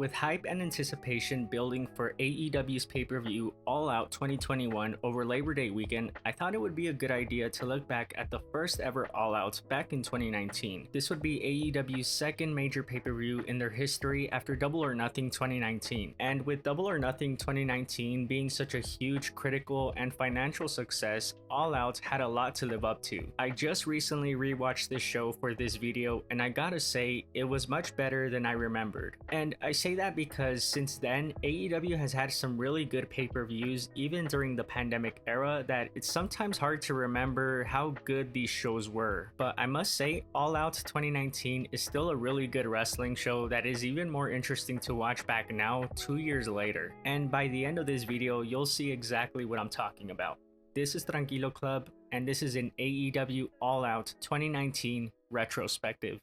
With hype and anticipation building for AEW's pay-per-view All Out 2021 over Labor Day weekend, I thought it would be a good idea to look back at the first ever All Out back in 2019. This would be AEW's second major pay-per-view in their history after Double or Nothing 2019. And with Double or Nothing 2019 being such a huge critical and financial success, All Out had a lot to live up to. I just recently rewatched this show for this video and I gotta say it was much better than I remembered. And I say that because since then, AEW has had some really good pay-per-views even during the pandemic era that it's sometimes hard to remember how good these shows were. But I must say, All Out 2019 is still a really good wrestling show that is even more interesting to watch back now, 2 years later. And by the end of this video, you'll see exactly what I'm talking about. This is Tranquilo Club, and this is an AEW All Out 2019 retrospective.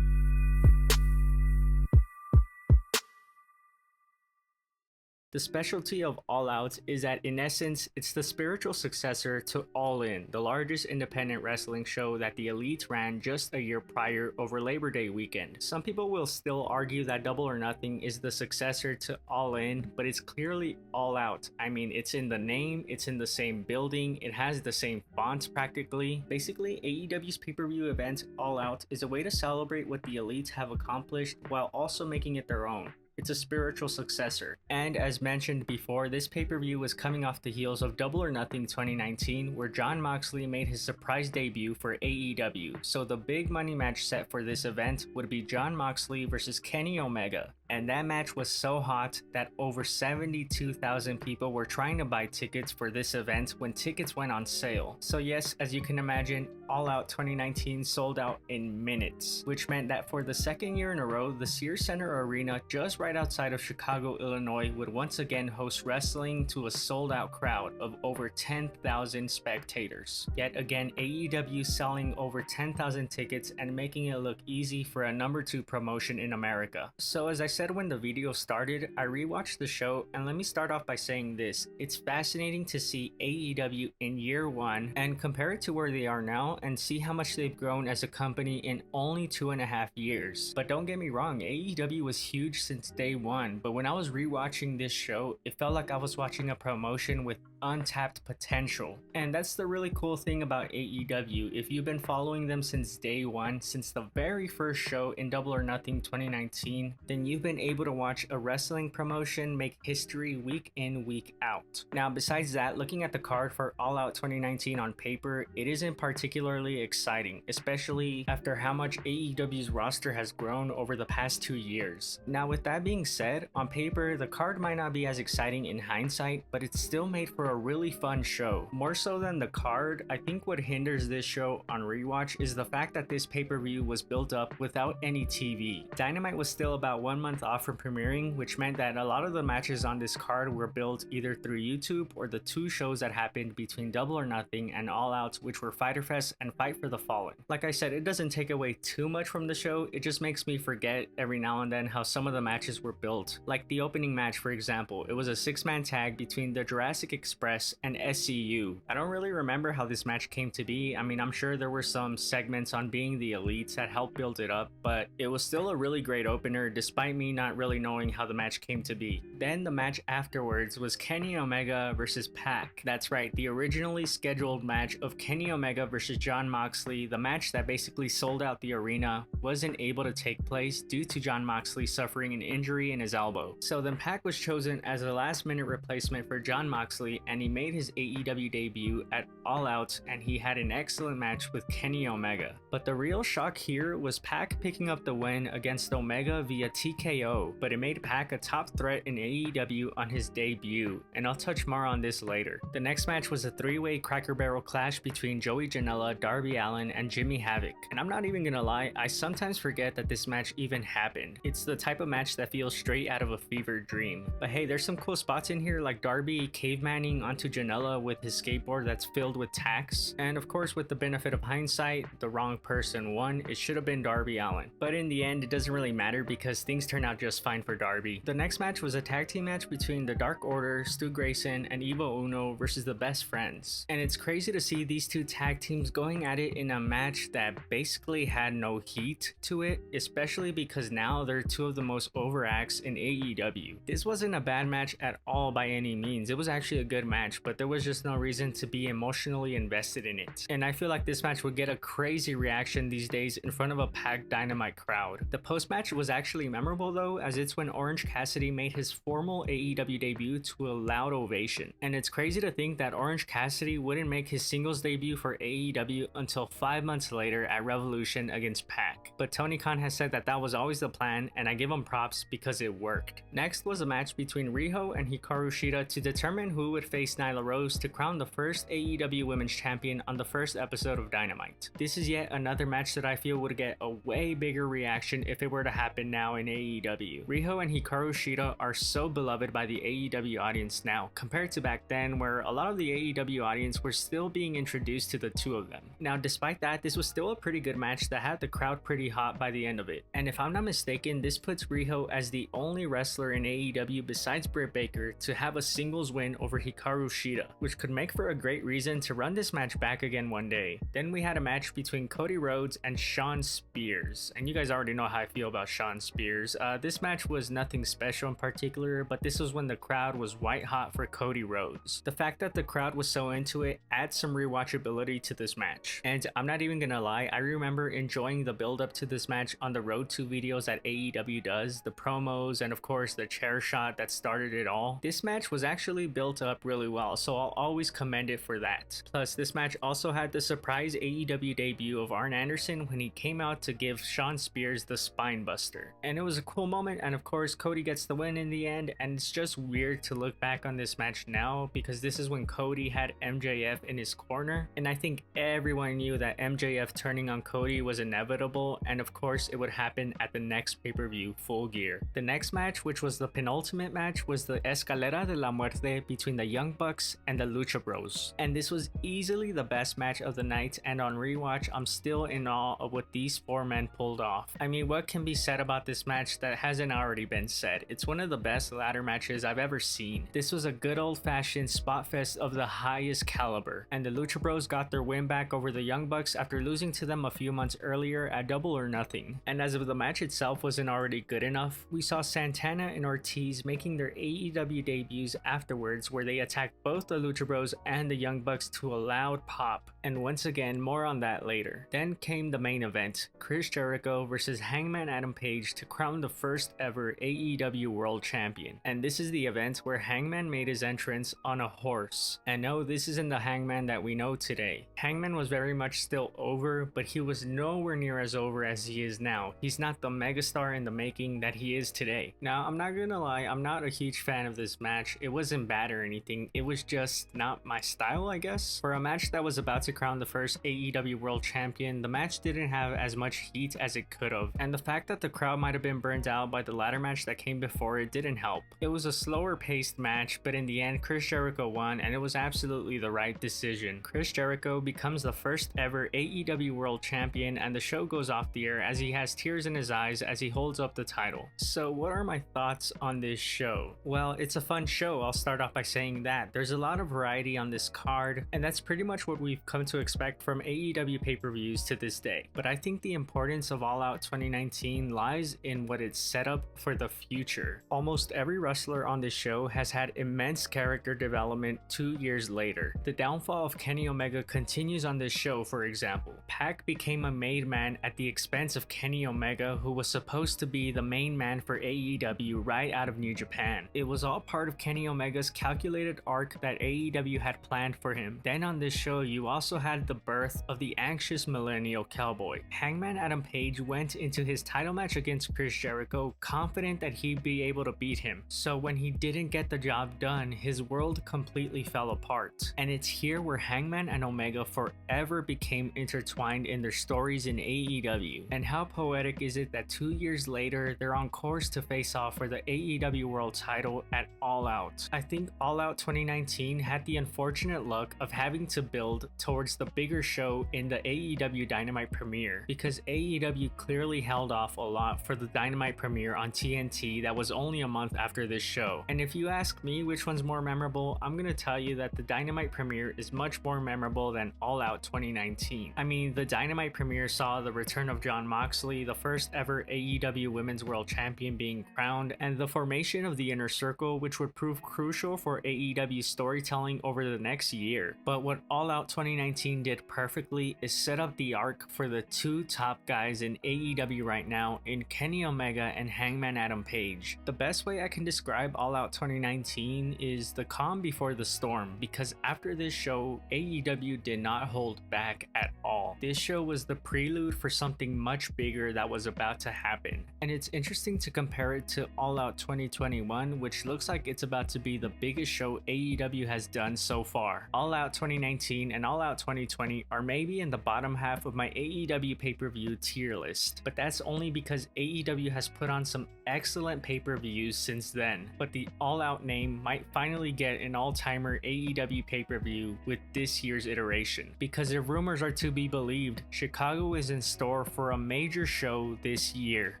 The specialty of All Out is that in essence, it's the spiritual successor to All In, the largest independent wrestling show that the Elite ran just a year prior over Labor Day weekend. Some people will still argue that Double or Nothing is the successor to All In, but it's clearly All Out. I mean, it's in the name, it's in the same building, it has the same fonts practically. Basically, AEW's pay-per-view event All Out is a way to celebrate what the Elites have accomplished while also making it their own. It's a spiritual successor. And as mentioned before, this pay-per-view was coming off the heels of Double or Nothing 2019, where Jon Moxley made his surprise debut for AEW. So the big money match set for this event would be Jon Moxley versus Kenny Omega. And that match was so hot that over 72,000 people were trying to buy tickets for this event when tickets went on sale. So yes, as you can imagine, All Out 2019 sold out in minutes, which meant that for the second year in a row, the Sears Center Arena just right outside of Chicago, Illinois would once again host wrestling to a sold-out crowd of over 10,000 spectators. Yet again, AEW selling over 10,000 tickets and making it look easy for a number 2 promotion in America. So as I said when the video started, I rewatched the show, and let me start off by saying this. It's fascinating to see AEW in year 1 and compare it to where they are now and see how much they've grown as a company in only 2.5 years. But don't get me wrong, AEW was huge since day 1, but when I was rewatching this show, it felt like I was watching a promotion with untapped potential. And that's the really cool thing about AEW. If you've been following them since day 1, since the very first show in Double or Nothing 2019, then you've been able to watch a wrestling promotion make history week in, week out. Now, besides that, looking at the card for All Out 2019 on paper, it isn't particularly exciting, especially after how much AEW's roster has grown over the past 2 years. Now, with that being said, on paper, the card might not be as exciting in hindsight, but it's still made for a really fun show. More so than the card, I think what hinders this show on rewatch is the fact that this pay-per-view was built up without any TV. Dynamite was still about 1 month off from premiering, which meant that a lot of the matches on this card were built either through YouTube or the 2 shows that happened between Double or Nothing and All Out, which were Fyter Fest and Fight for the Fallen. Like I said, it doesn't take away too much from the show, it just makes me forget every now and then how some of the matches were built. Like the opening match, for example, it was a 6-man tag between the Jurassic Express and SCU. I don't really remember how this match came to be. I mean, I'm sure there were some segments on being the Elites that helped build it up, but it was still a really great opener despite me not really knowing how the match came to be. Then the match afterwards was Kenny Omega versus Pac. That's right, the originally scheduled match of Kenny Omega versus Jon Moxley, the match that basically sold out the arena, wasn't able to take place due to Jon Moxley suffering an injury in his elbow. So then Pac was chosen as a last-minute replacement for Jon Moxley, and he made his AEW debut at All Out, and he had an excellent match with Kenny Omega. But the real shock here was Pac picking up the win against Omega via TKO, but it made Pac a top threat in AEW on his debut, and I'll touch more on this later. The next match was a 3-way Cracker Barrel clash between Joey Janela, Darby Allin, and Jimmy Havoc. And I'm not even gonna lie, I sometimes forget that this match even happened. It's the type of match that feels straight out of a fever dream. But hey, there's some cool spots in here, like Darby cavemaning onto Janela with his skateboard that's filled with tacks. And of course, with the benefit of hindsight, the wrong person won. It should have been Darby Allin. But in the end, it doesn't really matter because things turned working out just fine for Darby. The next match was a tag team match between the Dark Order, Stu Grayson, and Evil Uno versus the Best Friends. And it's crazy to see these two tag teams going at it in a match that basically had no heat to it, especially because now they're two of the most over acts in AEW. This wasn't a bad match at all by any means. It was actually a good match, but there was just no reason to be emotionally invested in it. And I feel like this match would get a crazy reaction these days in front of a packed Dynamite crowd. The post-match was actually memorable though, as it's when Orange Cassidy made his formal AEW debut to a loud ovation. And it's crazy to think that Orange Cassidy wouldn't make his singles debut for AEW until 5 months later at Revolution against Pac. But Tony Khan has said that that was always the plan, and I give him props because it worked. Next was a match between Riho and Hikaru Shida to determine who would face Nyla Rose to crown the first AEW Women's Champion on the first episode of Dynamite. This is yet another match that I feel would get a way bigger reaction if it were to happen now in AEW. Riho and Hikaru Shida are so beloved by the AEW audience now, compared to back then where a lot of the AEW audience were still being introduced to the two of them. Now despite that, this was still a pretty good match that had the crowd pretty hot by the end of it. And if I'm not mistaken, this puts Riho as the only wrestler in AEW besides Britt Baker to have a singles win over Hikaru Shida, which could make for a great reason to run this match back again one day. Then we had a match between Cody Rhodes and Shawn Spears, and you guys already know how I feel about Shawn Spears. This match was nothing special in particular, but this was when the crowd was white hot for Cody Rhodes. The fact that the crowd was so into it adds some rewatchability to this match. And I'm not even gonna lie, I remember enjoying the build up to this match on the Road to videos that AEW does, the promos, and of course the chair shot that started it all. This match was actually built up really well, so I'll always commend it for that. Plus, this match also had the surprise AEW debut of Arn Anderson when he came out to give Shawn Spears the spine buster. And it was a cool moment, and of course Cody gets the win in the end, and it's just weird to look back on this match now because this is when Cody had MJF in his corner, and I think everyone knew that MJF turning on Cody was inevitable, and of course it would happen at the next pay-per-view, Full Gear. The next match, which was the penultimate match, was the Escalera de la Muerte between the Young Bucks and the Lucha Bros. And this was easily the best match of the night, and on rewatch, I'm still in awe of what these four men pulled off. I mean, what can be said about this match that hasn't already been said? It's one of the best ladder matches I've ever seen. This was a good old-fashioned spot fest of the highest caliber, and the Lucha Bros got their win back over the Young Bucks after losing to them a few months earlier at Double or Nothing. And as if the match itself wasn't already good enough, we saw Santana and Ortiz making their AEW debuts afterwards, where they attacked both the Lucha Bros and the Young Bucks to a loud pop. And once again, more on that later. Then came the main event, Chris Jericho versus Hangman Adam Page to crown the first ever AEW World Champion. And this is the event where Hangman made his entrance on a horse. And no, this isn't the Hangman that we know today. Hangman was very much still over, but he was nowhere near as over as he is now. He's not the megastar in the making that he is today. Now, I'm not gonna lie, I'm not a huge fan of this match. It wasn't bad or anything, it was just not my style, I guess. For a match that was about to crown the first AEW World Champion, the match didn't have as much heat as it could have, and the fact that the crowd might have been burnt out by the ladder match that came before it didn't help. It was a slower paced match, but in the end, Chris Jericho won, and it was absolutely the right decision. Chris Jericho becomes the first ever AEW World Champion, and the show goes off the air as he has tears in his eyes as he holds up the title. So what are my thoughts on this show? Well, it's a fun show, I'll start off by saying that. There's a lot of variety on this card, and that's pretty much what we've come to expect from AEW pay-per-views to this day. But I think the importance of All Out 2019 lies in what it's set up for the future. Almost every wrestler on this show has had immense character development 2 years later. The downfall of Kenny Omega continues on this show, for example. Pac became a made man at the expense of Kenny Omega, who was supposed to be the main man for AEW right out of New Japan. It was all part of Kenny Omega's calculated arc that AEW had planned for him. Then on this show, you also had the birth of the anxious millennial cowboy. Hangman Adam Page went into his title match against Chris Jericho confident that he'd be able to beat him. So when he didn't get the job done, his world completely fell apart. And it's here where Hangman and Omega forever became intertwined in their stories in AEW. And how poetic is it that 2 years later, they're on course to face off for the AEW World title at All Out. I think All Out 2019 had the unfortunate luck of having to build towards the bigger show in the AEW Dynamite premiere, because AEW clearly held off a lot for the Dynamite Dynamite premiere on TNT that was only a month after this show. And if you ask me which one's more memorable, I'm gonna tell you that the Dynamite premiere is much more memorable than All Out 2019. I mean, the Dynamite premiere saw the return of Jon Moxley, the first ever AEW Women's World Champion being crowned, and the formation of the Inner Circle, which would prove crucial for AEW storytelling over the next year. But what All Out 2019 did perfectly is set up the arc for the two top guys in AEW right now in Kenny Omega and Hangman Adam Page. The best way I can describe All Out 2019 is the calm before the storm, because after this show, AEW did not hold back at all. This show was the prelude for something much bigger that was about to happen. And it's interesting to compare it to All Out 2021, which looks like it's about to be the biggest show AEW has done so far. All Out 2019 and All Out 2020 are maybe in the bottom half of my AEW pay-per-view tier list, but that's only because AEW has put on some excellent pay-per-views since then. But the All Out name might finally get an all-timer AEW pay-per-view with this year's iteration, because if rumors are to be believed, Chicago is in store for a major show this year.